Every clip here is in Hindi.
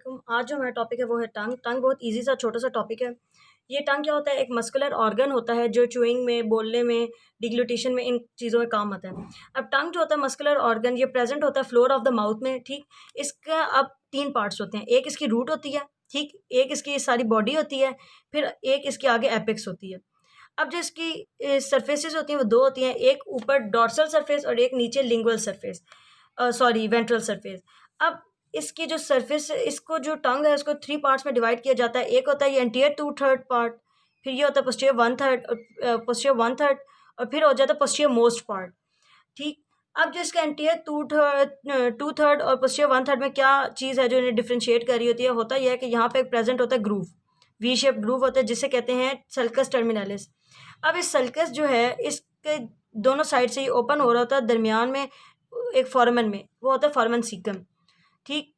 वालेकुम। आज जो हमारा टॉपिक है वो है टंग। टंग बहुत ईज़ी सा छोटा सा टॉपिक है। ये टंग क्या होता है? एक मस्कुलर ऑर्गन होता है जो च्यूइंग में, बोलने में, डिग्लूटिशन में, इन चीज़ों में काम आता है। अब टंग जो होता है मस्कुलर ऑर्गन, ये प्रेज़ेंट होता है फ्लोर ऑफ द माउथ में, ठीक? इसका अब 3 पार्ट्स होते हैं। एक इसकी रूट होती है, ठीक? एक इसकी सारी बॉडी होती है, फिर एक इसके आगे एपेक्स होती है। अब जो इसकी सरफेसेस होती हैं वो 2 होती हैं, एक ऊपर डॉर्सल सरफेस और एक नीचे lingual surface, sorry ventral surface. अब इसकी जो सरफेस, इसको जो टंग है उसको 3 पार्ट्स में डिवाइड किया जाता है। एक होता है ये एंटीरियर 2/3 पार्ट, फिर ये होता है पोस्टीरियर 1/3 पोस्टीरियर 1/3 और फिर हो जाता है पोस्टीरियर मोस्ट पार्ट, ठीक? अब जो इसका एंटीरियर 2/3 और पोस्टीरियर 1/3 में क्या चीज़ है जो इन्हें डिफरेंशिएट कर रही होती है? होता ये है कि यहाँ पे एक प्रेज़ेंट होता है ग्रूव, वी शेप ग्रूव होता है जिसे कहते हैं सल्कस टर्मिनलिस। अब इस सल्कस जो है इसके दोनों साइड से ये ओपन हो रहा होता है, दरमियान में एक फोरामन में, वो होता है फोरामन सीकम, ठीक?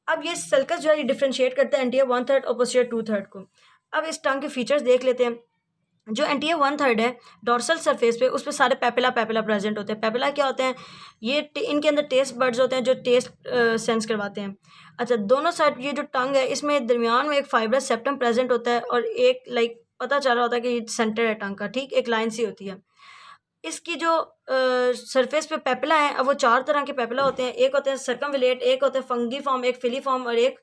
अब ये सल्कस जो है ये डिफरेंशिएट करता है एंटीरियर 1/3 और पोस्टीरियर 2/3 को। अब इस टंग के फीचर्स देख लेते हैं। जो एंटीरियर 1/3 है डॉर्सल सरफेस पे, उस पे सारे पेपिला पेपिला प्रेजेंट होते हैं। पेपिला क्या होते हैं? ये इनके अंदर टेस्ट बर्ड्स होते हैं जो टेस्ट सेंस करवाते हैं। अच्छा, दोनों साइड ये जो टंग है इसमें दरमियान में एक फाइब्रस सेप्टम प्रेजेंट होता है और एक पता चल रहा होता है कि ये सेंटर है टंग का, ठीक? एक लाइन सी होती है। इसकी जो सरफेस पे पेपिला है, अब वो 4 तरह के पेपिला होते हैं। एक होते हैं सर्कमविलेट, एक होते हैं फंगीफॉर्म, एक फिलीफॉर्म और एक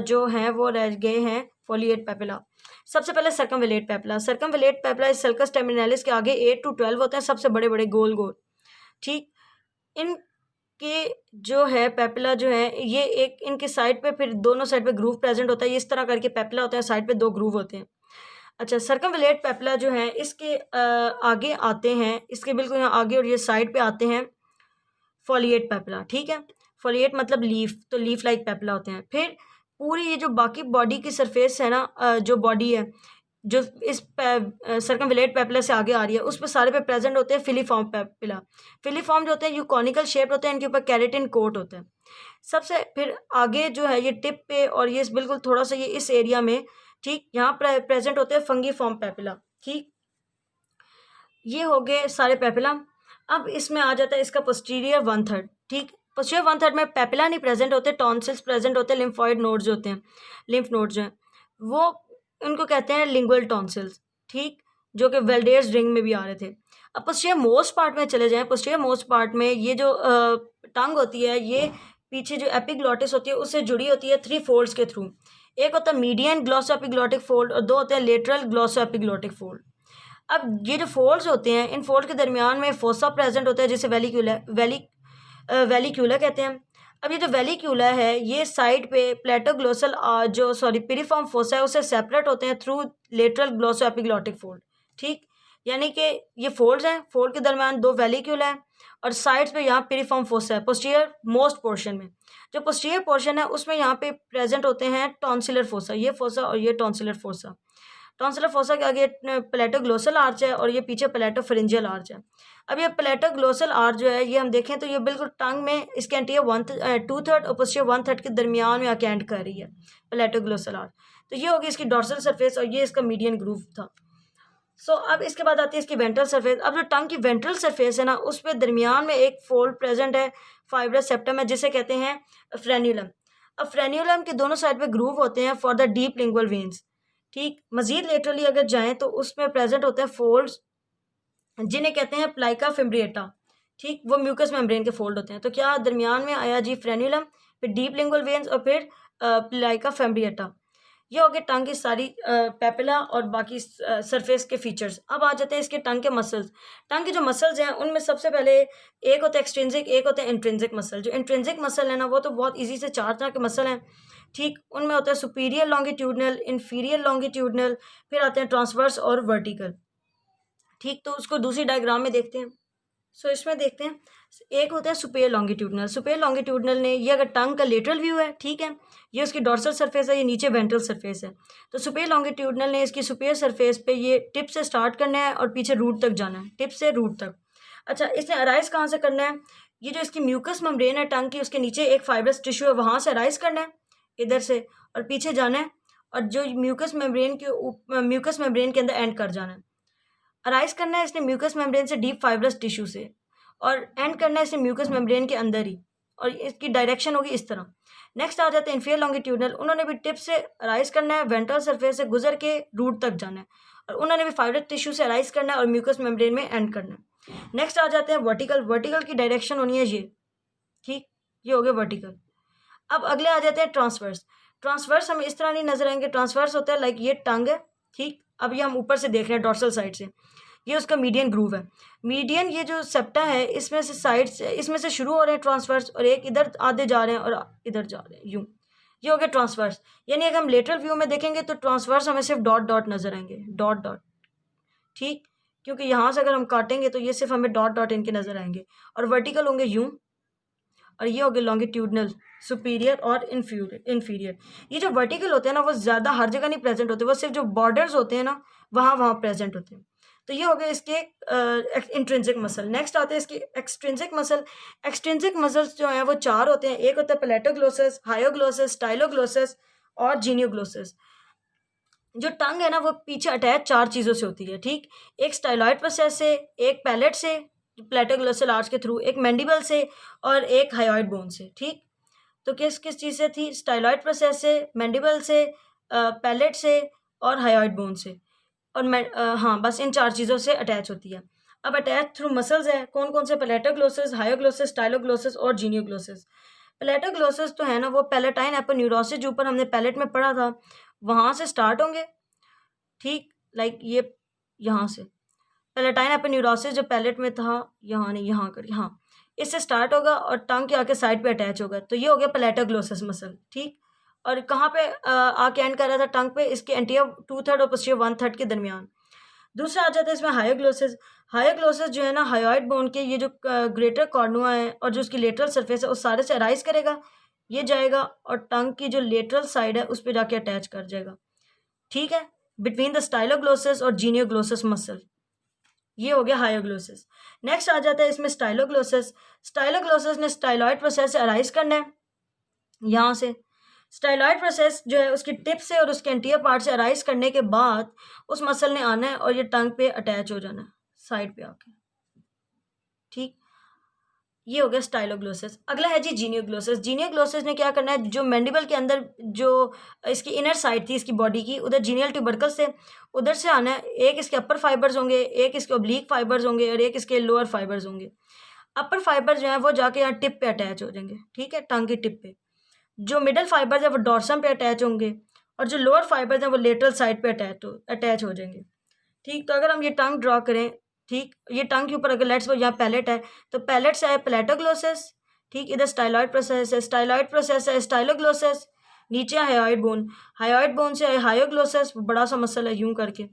जो हैं वो रह गए हैं फोलिएट पेपिला। सबसे पहले सर्कमविलेट पेपिला। सर्कमविलेट पेपिला इस सल्कस टर्मिनलिस के आगे 8 to 12 होते हैं, सबसे बड़े-बड़े गोल-गोल, ठीक? इनके जो है पेपिला जो है ये एक इनके साइड पे, फिर दोनों साइड पे ग्रूव प्रेजेंट होता है। ये इस तरह करके पेपिला होता है, साइड पे 2 ग्रूव होते हैं। अच्छा, सर्कमविलेट पेपिला जो है इसके आगे आते हैं, इसके बिल्कुल यहाँ आगे और ये साइड पे आते हैं फोलिएट पेपिला, ठीक है? फोलिएट मतलब लीफ, तो लीफ लाइक पेपिला होते हैं। फिर पूरी ये जो बाकी बॉडी की सरफेस है ना, जो बॉडी है जो इस सर्कमविलेट पेपिला से आगे आ रही है, उस पे सारे पे प्रेजेंट होते हैं फिलीफॉर्म पेपिला। फिलीफॉर्म जो होते हैं ये कॉनिकल शेप होते हैं, इनके ऊपर केराटिन कोट होता है। सबसे फिर आगे जो है ये टिप पे और ये बिल्कुल थोड़ा सा ये इस एरिया में, ठीक? यहाँ प्रेजेंट होते हैं फंगीफॉर्म पेपिला, ठीक? ये हो गए सारे पेपिला। अब इसमें आ जाता है इसका पोस्टीरियर 1/3, ठीक? पोस्टीरियर 1/3 में पेपिला नहीं प्रेजेंट होते, टॉन्सिल्स प्रेजेंट होते हैं, लिम्फॉइड नोड्स होते हैं, लिम्फ नोड्स जो हैं वो उनको कहते हैं लिंगुअल टॉन्सिल्स, ठीक? जो कि वेल्डेयर्स रिंग में भी आ रहे थे। अब पोस्टीरियर मोस्ट पार्ट में चले जाएं। पोस्टीरियर मोस्ट पार्ट में ये जो टंग होती है ये पीछे जो एपिग्लॉटिस होती है उससे जुड़ी होती है 3 फोल्ड्स के थ्रू। एक होता है मीडियन ग्लॉसो एपिग्लॉटिक फोल्ड और 2 होते हैं लेटरल ग्लॉसो एपिग्लॉटिक फोल्ड। अब ये जो फोल्ड्स होते हैं इन फोल्ड के दरमियान में फोसा प्रेजेंट होता है जिसे वेलिक्यूला कहते हैं। अब ये जो वेलिक्यूला है ये साइड पे प्लेटोग्लोसल जो पिरिफॉर्म फोसा है उससे सेपरेट होते हैं थ्रू लेटरल ग्लॉसो एपिग्लॉटिक फोल्ड, ठीक? यानी कि ये फोल्ड्स हैं, फोल्ड के दरमियान 2 वेलिक्यूला है और साइड्स पे यहाँ पिरिफॉर्म फोसा है पोस्टीरियर मोस्ट पोर्शन में। जो पोस्टीरियर पोर्शन है उसमें यहाँ पे प्रेजेंट होते हैं टॉन्सिलर फोसा, ये फोसा और ये टॉन्सिलर फोसा। टॉन्सिलर फोसा के आगे प्लेटोग्लोसल आर्च है और ये पीछे प्लेटोफेरिंजियल आर्च है। अब ये प्लेटोग्लोसल आर्च जो है ये हम देखें तो ये बिल्कुल टंग में इसके एंटीरियर 2/3 और पोस्टीरियर 1/3 के दरमियान में आके एंड कर रही है प्लेटोग्लोसल आर्च। तो ये होगी इसकी डॉर्सल सरफेस और ये इसका मीडियन ग्रूव था। अब इसके बाद आती है इसकी वेंट्रल सरफेस। अब जो टंग की वेंट्रल सरफेस है ना उस पर दरमियान में एक फोल्ड प्रेजेंट है, फाइब्रस सेप्टम है जिसे कहते हैं फ्रेन्यूलम। अब फ्रेन्यूलम के दोनों साइड पे ग्रूव होते हैं for the deep lingual veins, ठीक? मजीद लेटरली अगर जाएं तो उसमें प्रेजेंट होते हैं फोल्ड्स जिन्हें कहते हैं प्लाइका फिम्ब्रिएटा, ठीक? वो म्यूकस मेम्ब्रेन के फोल्ड होते हैं। तो क्या दरमियान में आया जी फ्रेन्यूलम, फिर डीप लिंगुअल वेन्स और फिर प्लाइका फिम्ब्रिएटा। ये हो गए टंग की सारी पेपिला और बाकी सरफेस के फीचर्स। अब आ जाते हैं इसके टंग के मसल्स। टंग के जो मसल्स हैं उनमें सबसे पहले एक होता है एक्सट्रिंसिक, एक होता है इंट्रिंसिक मसल। जो इंट्रिंसिक मसल है ना वो तो बहुत ईजी से 4 तरह के मसल हैं, ठीक? उनमें होता है सुपीरियर लॉन्गिट्यूडनल, इन्फीरियर लॉन्गिट्यूडनल, फिर आते हैं ट्रांसवर्स और वर्टिकल, ठीक? तो उसको दूसरी डायग्राम में देखते हैं। इसमें देखते हैं एक होता है सुपेयर लॉन्गिट्यूडनल। सुपेयर लॉन्गिट्यूडनल ने ये अगर टंग का लेटरल व्यू है, ठीक है? ये उसकी डॉर्सल सरफेस है, ये नीचे वेंट्रल सरफेस है। तो सुपेयर लॉन्गिट्यूडनल ने इसकी सुपेयर सरफेस पे ये टिप से स्टार्ट करना है और पीछे रूट तक जाना है, टिप से रूट तक। अच्छा, इसने अराइज कहाँ से करना है? ये जो इसकी म्यूकस मेम्ब्रेन है टंग की उसके नीचे एक फाइब्रस टिश्यू है, वहाँ से अराइज करना है इधर से और पीछे जाना है और जो म्यूकस मेम्ब्रेन के अंदर एंड कर जाना है। अराइज करना है इसने म्यूकस मेम्ब्रेन से डीप फाइब्रस टिश्यू से और एंड करना है इसने म्यूकस मेम्ब्रेन के अंदर ही, और इसकी डायरेक्शन होगी इस तरह। नेक्स्ट आ जाते हैं इन्फीरियर लॉन्गिट्यूडनल, उन्होंने भी टिप से अराइज करना है, वेंट्रल सरफेस से गुजर के रूट तक जाना है, और उन्होंने भी फाइब्रस टिश्यू से अराइज करना है और म्यूकस मेम्ब्रेन में एंड करना है। नेक्स्ट आ जाते हैं वर्टिकल, वर्टिकल की डायरेक्शन होनी है ये, ठीक, ये हो गया वर्टिकल। अब अगले आ जाते हैं ट्रांसवर्स। ट्रांसवर्स हमें इस तरह नहीं नजर आएंगे, ट्रांसवर्स होता है लाइक ये टंग है, ठीक, अब ये हम ऊपर से देख रहे हैं डॉर्सल साइड से, ये उसका मीडियन ग्रूव है। मीडियन ये जो सेप्टा है इसमें से साइड से, इसमें से शुरू हो रहे हैं ट्रांसवर्स, और एक इधर आधे जा रहे हैं और इधर जा रहे हैं, यूं, ये हो गया ट्रांसवर्स। यानी अगर हम लेटरल व्यू में देखेंगे तो ट्रांसवर्स हमें सिर्फ डॉट डॉट नजर आएंगे, डॉट डॉट, ठीक, क्योंकि यहाँ से अगर हम काटेंगे तो ये सिर्फ हमें डॉट डॉट इनके नजर आएंगे, और वर्टिकल होंगे यूं, और ये हो गए लॉन्गिट्यूडनल, सुपीरियर और इन्फीरियर। ये जो वर्टिकल होते हैं ना वो ज़्यादा हर जगह नहीं प्रेजेंट होते, वो सिर्फ जो बॉर्डर्स होते हैं ना वहाँ प्रेजेंट होते हैं। तो ये हो गए इसके इंट्रिंसिक मसल। नेक्स्ट आते हैं इसके एक्सट्रिंसिक मसल। एक्सट्रिंसिक मसल्स जो हैं वो 4 होते हैं, एक होता है पैलेटोग्लोसस, हायोग्लोसस, स्टाइलोग्लोसस और जीनियोग्लोसस। जो टंग है ना वो पीछे अटैच 4 चीज़ों से होती है, ठीक, एक स्टाइलॉइड प्रोसेस से, एक पैलेट से प्लेटोग्लोसल आर्च के थ्रू, एक मैंडिबल से और एक हायोइड बोन से, ठीक। तो किस किस चीज़ से थी, स्टाइलॉइड प्रोसेस से, मैंडिबल से, पैलेट से और हायोइड बोन से, और हाँ बस इन 4 चीज़ों से अटैच होती है। अब अटैच थ्रू मसल्स है, कौन कौन से, पैलेटोग्लोसस, हायोग्लोसस, स्टाइलोग्लोसस और जीनियोग्लोसस। पैलेटोग्लोसस तो है ना वो पैलेटाइन एपोन्यूरोसिस जो ऊपर हमने पैलेट में पढ़ा था वहाँ से स्टार्ट होंगे, ठीक, लाइक ये यहाँ से पैलेटाइन एपोन्यूरोसिस जो पैलेट में था, यहाँ नहीं, यहाँ कर, यहाँ इससे स्टार्ट होगा और टंग के आके साइड पे अटैच होगा, तो ये हो गया पैलेटोग्लोसस मसल, ठीक। और कहाँ पे आके एंड कर रहा था, टंग पे, इसके एंटीरियर 2/3 और पोस्टीरियर 1/3 के दरमियान। दूसरा आ जाता है इसमें हायोग्लोसस। हायोग्लोसस जो है ना हायोइड बोन के ये जो ग्रेटर कॉर्नुआ है और जो उसकी लेटरल सरफेस है उस सारे से अराइज करेगा, ये जाएगा और टंग की जो लेटरल साइड है उस पर जाके अटैच कर जाएगा, ठीक है, बिटवीन द स्टाइलोग्लोसस और जीनियोग्लोसस मसल। ये हो गया हायोग्लोसस। नेक्स्ट आ जाता है इसमें स्टाइलोग्लोसस। स्टाइलोग्लोसस ने स्टाइलॉइड प्रोसेस से अराइज करना है, यहाँ से स्टाइलॉइड प्रोसेस जो है उसकी टिप से और उसके एंटीरियर पार्ट से अराइज करने के बाद उस मसल ने आना है और ये टंग पे अटैच हो जाना है साइड पे आके, ठीक। ये हो गया स्टाइलोग्लोसस। अगला है जी जीनियोग्लोसस। जीनियोग्लोसस ने क्या करना है, जो मैंडिबल के अंदर जो इसकी इनर साइड थी इसकी बॉडी की, उधर जीनियल ट्यूबरकल से उधर से आना है, एक इसके अपर फाइबर्स होंगे, एक इसके ओब्लीक फाइबर्स होंगे और एक इसके लोअर फाइबर्स होंगे। अपर फाइबर जो है वो जाके यहाँ टिप पे अटैच हो जाएंगे, ठीक है, टंग की टिप पे। जो मिडल फाइबर्स है वो डॉर्सम पे अटैच होंगे और जो लोअर फाइबर्स हैं वो लेटरल साइड पे अटैच हो जाएंगे, ठीक। तो अगर हम ये टंग ड्रॉ करें, ठीक, ये टंग के ऊपर अगर लेट्स वो यहाँ पैलेट है तो पैलेट से है पैलेटोग्लोसस, ठीक, इधर स्टाइलॉइड प्रोसेस है, स्टाइलॉइड प्रोसेस है स्टाइलोग्लोसस, नीचे हायोइड बोन, हायोइड बोन से है हायोग्लोसस, बड़ा सा मसल है यूं करके।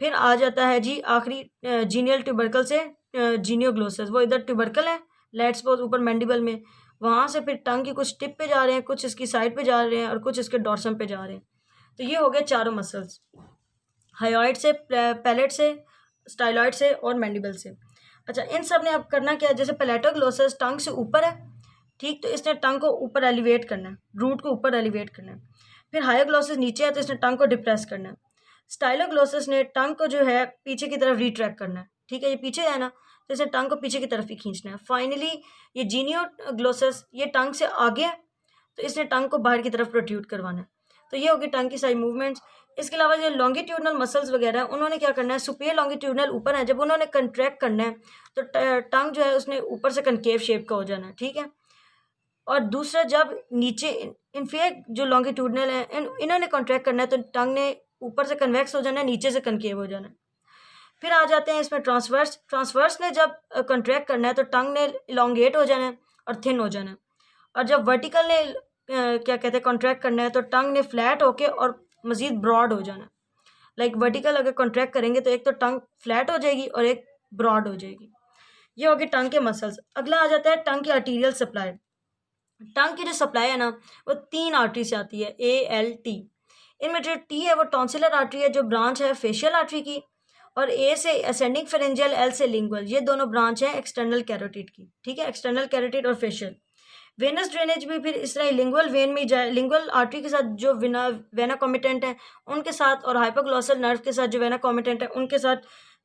फिर आ जाता है जी आखिरी जीनियल ट्यूबरकल से जीनियोग्लोसस, वो इधर ट्यूबरकल है लेट्स सपोज ऊपर मैंडिबल में, वहाँ से फिर टंग की कुछ टिप पे जा रहे हैं, कुछ इसकी साइड पे जा रहे हैं और कुछ इसके डॉर्सम पे जा रहे हैं। तो ये हो गए चारों मसल्स, हायोइड से, पैलेट से, स्टाइलॉइड से और मैंडिबल से। अच्छा, इन सब ने अब करना क्या है, जैसे पैलेटोग्लोसस टंग से ऊपर है, ठीक, तो इसने टंग को ऊपर एलिवेट करना है, रूट को ऊपर एलिवेट करना है। फिर हायोग्लोसस नीचे है तो इसने टंग को डिप्रेस करना है। स्टाइलोग्लोसस ने टंग को जो है पीछे की तरफ रिट्रैक्ट करना है, ठीक है, ये पीछे है ना तो इसे टंग को पीछे की तरफ ही खींचना है। फाइनली ये जीनियोग्लोसस ये टंग से आगे है तो इसने टंग को बाहर की तरफ प्रोट्रूड करवाना है। तो ये होगी टंग की सारी मूवमेंट्स। इसके अलावा जो लॉन्गिट्यूडनल मसल्स वगैरह हैं उन्होंने क्या करना है, सुपीरियर लॉन्गिट्यूडनल ऊपर है, जब उन्होंने कंट्रैक्ट करना है तो टंग जो है उसने ऊपर से कनकेव शेप का हो जाना है, ठीक है। और दूसरा जब नीचे इनफीरियर जो लॉन्गिट्यूडनल है इन्होंने कॉन्ट्रैक्ट करना है तो टंग ने ऊपर से कन्वेक्स हो जाना है, नीचे से कनकेव हो जाना है। फिर आ जाते हैं इसमें ट्रांसवर्स। ट्रांसवर्स ने जब कॉन्ट्रैक्ट करना है तो टंग ने इलोंगेट हो जाना है और थिन हो जाना है। और जब वर्टिकल ने क्या कहते हैं कॉन्ट्रैक्ट करना है तो टंग ने फ्लैट होके और मज़ीद ब्रॉड हो जाना है। लाइक वर्टिकल अगर कॉन्ट्रैक्ट करेंगे तो एक तो टंग फ्लैट हो जाएगी और एक ब्रॉड हो जाएगी। ये होगी टंग के मसल्स। अगला आ जाता है टंग की आर्टीरियल सप्लाई। टंग की जो सप्लाई है ना वो 3 आर्टरी से आती है, ALT। इनमें जो T है वो टॉन्सिलर आर्टरी है जो ब्रांच है फेशियल आर्टरी की, और A से असेंडिंग फेरेंजियल, L से लिंगुअल, ये दोनों ब्रांच हैं एक्सटर्नल कैरोटिड की, ठीक है, एक्सटर्नल कैरोटिड और फेशियल। वेनस ड्रेनेज भी फिर इस तरह लिंगुअल वेन में जाए, लिंगुअल आर्टरी के साथ जो वेना कॉमिटेंट है उनके साथ और हाइपोग्लॉसल नर्व के साथ जो वेना कॉमिटेंट है उनके साथ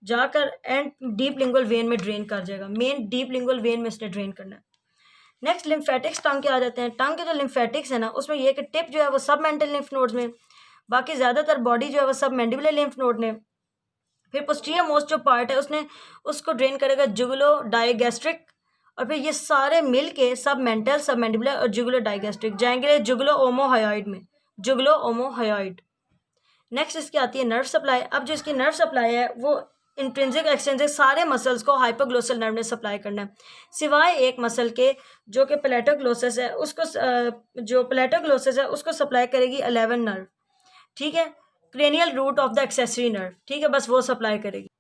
जाकर एंड डीप लिंगुअल वेन में ड्रेन कर जाएगा। मेन डीप लिंगुअल वेन में इसने ड्रेन करना है। नेक्स्ट लिम्फेटिक्स टंग के आ जाते हैं। टंग के जो लिम्फेटिक्स है ना, उसमें ये कि टिप जो है वो सब मेंटल लिम्फ नोड्स में, बाकी ज़्यादातर बॉडी जो है वो सब मैंडिबुलर लिम्फ नोड में। फिर पोस्टीरियर मोस्ट जो पार्ट है उसने उसको ड्रेन करेगा जुगुलो डाइगैस्ट्रिक, और फिर ये सारे मिल के सब मेंटल, सब मैंडिबुलर और जुगुलो डाइगैस्ट्रिक जाएंगे जुगुलो ओमोहायोइड में, जुगुलो ओमोहायोइड। नेक्स्ट इसकी आती है नर्व सप्लाई। अब जो इसकी नर्व सप्लाई है वो इंट्रिंसिक एक्सट्रिंसिक सारे मसल्स को हाइपोग्लोसल नर्व ने सप्लाई करना है, सिवाय एक मसल के जो कि प्लेटोग्लोसस है, उसको जो प्लेटोग्लोसस है उसको सप्लाई करेगी 11 नर्व, ठीक है, cranial root of the accessory nerve, ठीक है, बस वो सप्लाई करेगी।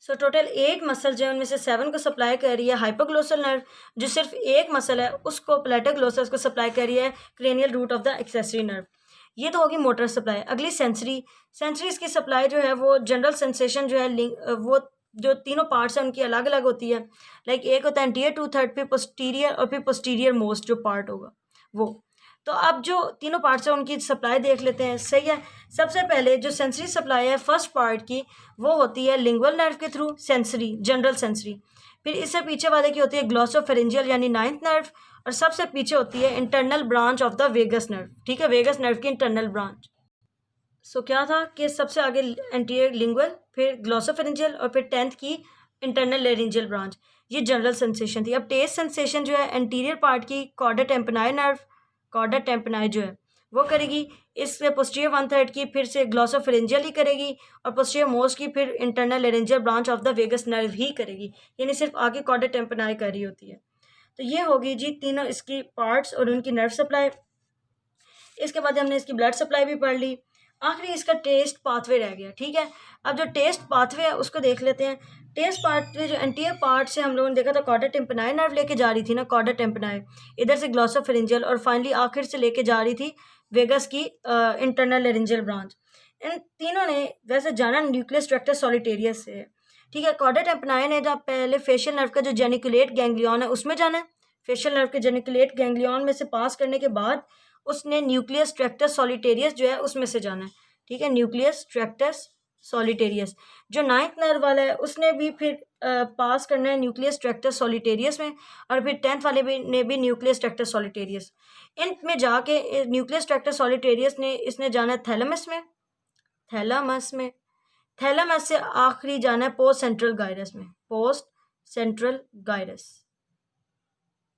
सो टोटल 8 मसल जो है उनमें से 7 को सप्लाई कर रही है हाइपोग्लोसल नर्व, जो सिर्फ एक मसल है उसको प्लेटोग्लोसस को सप्लाई कर रही है cranial root of the accessory nerve. ये तो होगी मोटर सप्लाई। अगली सेंसरी। सेंसरी इसकी सप्लाई जो है वो जनरल सेंसेशन जो है वो जो तीनों पार्ट्स हैं उनकी अलग अलग होती है। लाइक एक होता है एंटीरियर टू थर्ड, फिर पोस्टीरियर और फिर पोस्टीरियर मोस्ट जो पार्ट होगा वो। तो अब जो तीनों पार्ट्स हैं उनकी सप्लाई देख लेते हैं, सही है। सबसे पहले जो सेंसरी सप्लाई है फर्स्ट पार्ट की वो होती है लिंगुअल नर्व के थ्रू, सेंसरी, जनरल सेंसरी। फिर इससे पीछे वाले की होती है ग्लॉसोफेरेंजियल यानी 9th नर्व, और सबसे पीछे होती है internal branch of the vagus nerve, ठीक है, वेगस नर्व की इंटरनल ब्रांच। सो क्या था कि सबसे आगे एंटीरियर लिंगुअल, फिर ग्लॉसोफेरेंजियल और फिर 10th की इंटरनल लेरिंजियल ब्रांच। ये जनरल सेंसेशन थी। अब टेस्ट सेंसेशन जो है एंटीरियर पार्ट की chorda tympani nerve, chorda tympani जो है वो करेगी, इससे पोस्टीरियर 1/3 की फिर से ग्लॉसोफेरेंजियल ही करेगी, और पोस्टीरियर मोस्ट की फिर internal laryngeal branch of the vagus nerve ही करेगी, यानी सिर्फ आगे कॉर्डा टेम्पनाई कर रही होती है। तो ये होगी जी तीनों इसकी पार्ट्स और उनकी नर्व सप्लाई। इसके बाद हमने इसकी ब्लड सप्लाई भी पढ़ ली। आखिरी इसका टेस्ट पाथवे रह गया, ठीक है। अब जो टेस्ट पाथवे है उसको देख लेते हैं। टेस्ट पाथवे जो एंटीरियर पार्ट से हम लोगों ने देखा था कॉर्डा टेम्पनाई नर्व लेके जा रही थी ना, कॉर्डा टेम्पनाई, इधर से ग्लॉसोफेरेंजियल, और फाइनली आखिर से लेके जा रही थी वेगस की इंटरनल लेरिंजियल ब्रांच। इन तीनों ने वैसे जाना न्यूक्लियस ट्रैक्टर सॉलिटेरियस से है, ठीक है। कॉर्डा टेम्पनाई ने जब पहले फेशियल नर्व का जो जेनिकुलेट गैंग्लियन है उसमें जाना है, फेशियल नर्व के जेनिकुलेट गैंग्लियन में से पास करने के बाद उसने न्यूक्लियस ट्रैक्टस सॉलिटेरियस जो है उसमें से जाना है, ठीक है, न्यूक्लियस ट्रैक्टस सॉलिटेरियस। जो 9th नर्व वाला है उसने भी फिर पास करना है न्यूक्लियस ट्रैक्टस सॉलिटेरियस में, और फिर 10th वाले ने भी न्यूक्लियस ट्रैक्टस सॉलिटेरियस। इन में जाके न्यूक्लियस ट्रैक्टस सॉलिटेरियस ने इसने जाना है थैलेमस में, थैलामस में, थैलामस से आखिरी जाना है पोस्ट सेंट्रल गायरस में, पोस्ट सेंट्रल गायरस,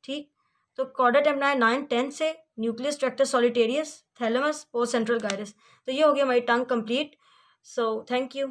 ठीक। तो कॉर्डा टेम्पनाई 9-10 से nucleus tractus solitarius, thalamus, post central gyrus. तो ये हो गया हमारी टंग कंप्लीट। So thank you.